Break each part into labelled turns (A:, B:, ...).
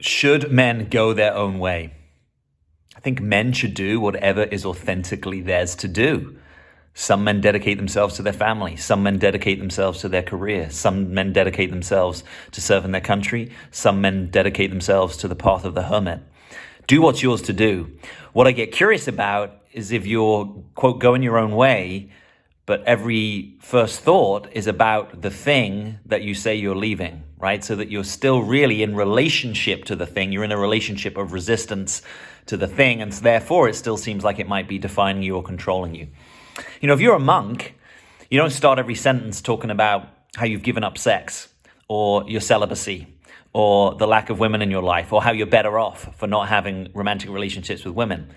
A: Should men go their own way? I think men should do whatever is authentically theirs to do. Some men dedicate themselves to their family. Some men dedicate themselves to their career. Some men dedicate themselves to serving their country. Some men dedicate themselves to the path of the hermit. Do what's yours to do. What I get curious about is if you're, quote, going your own way, but every first thought is about the thing that you say you're leaving, right? So that you're still really in relationship to the thing. You're in a relationship of resistance to the thing, and therefore it still seems like it might be defining you or controlling you. You know, if you're a monk, you don't start every sentence talking about how you've given up sex or your celibacy or the lack of women in your life or how you're better off for not having romantic relationships with women.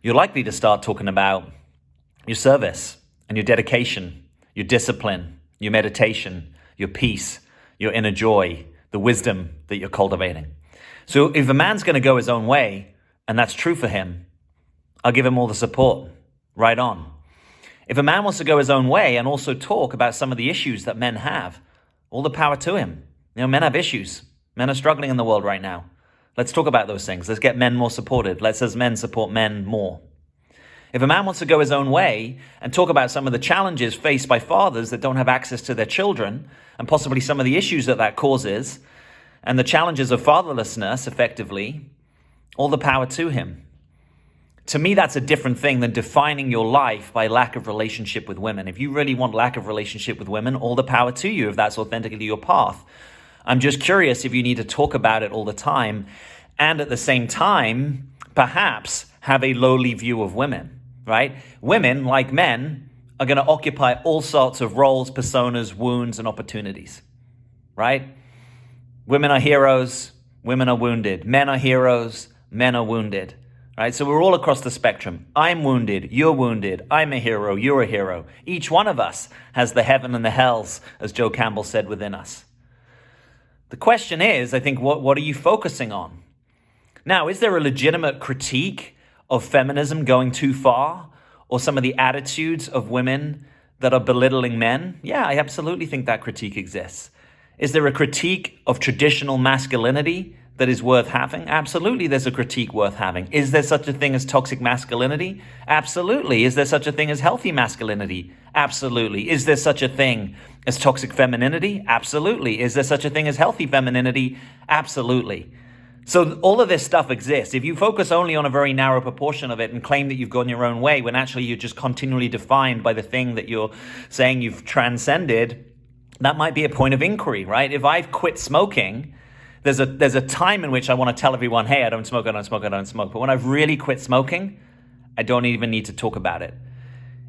A: You're likely to start talking about your service and your dedication, your discipline, your meditation, your peace, your inner joy, the wisdom that you're cultivating. So if a man's going to go his own way, and that's true for him, I'll give him all the support. Right on. If a man wants to go his own way and also talk about some of the issues that men have, all the power to him. You know, men have issues. Men are struggling in the world right now. Let's talk about those things. Let's get men more supported. Let's, as men, support men more. If a man wants to go his own way and talk about some of the challenges faced by fathers that don't have access to their children and possibly some of the issues that causes and the challenges of fatherlessness, effectively, all the power to him. To me, that's a different thing than defining your life by lack of relationship with women. If you really want lack of relationship with women, all the power to you if that's authentically your path. I'm just curious if you need to talk about it all the time and at the same time, perhaps have a lowly view of women. Right? Women, like men, are going to occupy all sorts of roles, personas, wounds, and opportunities. Right? Women are heroes, women are wounded. Men are heroes, men are wounded. Right? So we're all across the spectrum. I'm wounded, you're wounded, I'm a hero, you're a hero. Each one of us has the heaven and the hells, as Joe Campbell said, within us. The question is, I think, what are you focusing on? Now, is there a legitimate critique of feminism going too far, or some of the attitudes of women that are belittling men? Yeah, I absolutely think that critique exists. Is there a critique of traditional masculinity that is worth having? Absolutely, there's a critique worth having. Is there such a thing as toxic masculinity? Absolutely. Is there such a thing as healthy masculinity? Absolutely. Is there such a thing as toxic femininity? Absolutely. Is there such a thing as healthy femininity? Absolutely. So all of this stuff exists. If you focus only on a very narrow proportion of it and claim that you've gone your own way, when actually you're just continually defined by the thing that you're saying you've transcended, that might be a point of inquiry, right? If I've quit smoking, there's a time in which I want to tell everyone, hey, I don't smoke, I don't smoke, I don't smoke. But when I've really quit smoking, I don't even need to talk about it.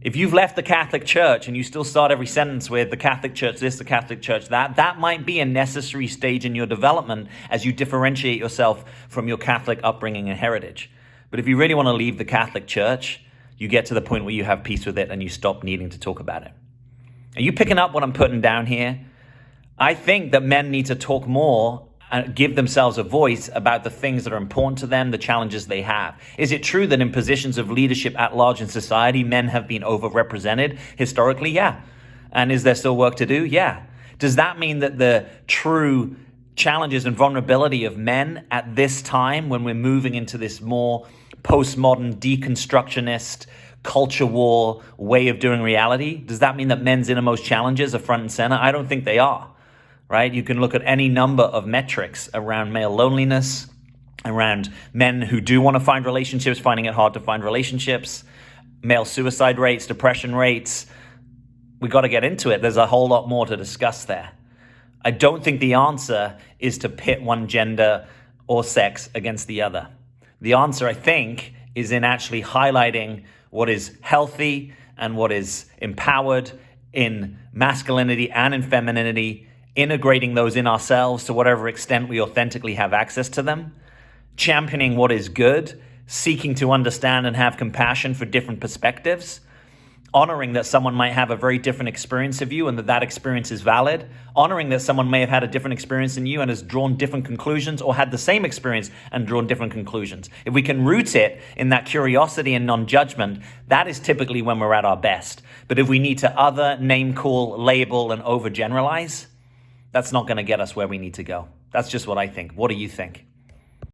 A: If you've left the Catholic Church and you still start every sentence with the Catholic Church this, the Catholic Church that might be a necessary stage in your development as you differentiate yourself from your Catholic upbringing and heritage. But if you really want to leave the Catholic Church, you get to the point where you have peace with it and you stop needing to talk about it. Are you picking up what I'm putting down here? I think that men need to talk more and give themselves a voice about the things that are important to them, the challenges they have. Is it true that in positions of leadership at large in society, men have been overrepresented historically? Yeah. And is there still work to do? Yeah. Does that mean that the true challenges and vulnerability of men at this time, when we're moving into this more postmodern, deconstructionist, culture war way of doing reality, does that mean that men's innermost challenges are front and center? I don't think they are. Right? You can look at any number of metrics around male loneliness, around men who do want to find relationships, finding it hard to find relationships, male suicide rates, depression rates. We got to get into it. There's a whole lot more to discuss there. I don't think the answer is to pit one gender or sex against the other. The answer, I think, is in actually highlighting what is healthy and what is empowered in masculinity and in femininity, integrating those in ourselves to whatever extent we authentically have access to them, championing what is good, seeking to understand and have compassion for different perspectives, honoring that someone might have a very different experience of you and that experience is valid, honoring that someone may have had a different experience than you and has drawn different conclusions, or had the same experience and drawn different conclusions. If we can root it in that curiosity and non-judgment, that is typically when we're at our best. But if we need to other, name call, label, and overgeneralize, that's not going to get us where we need to go. That's just what I think. What do you think?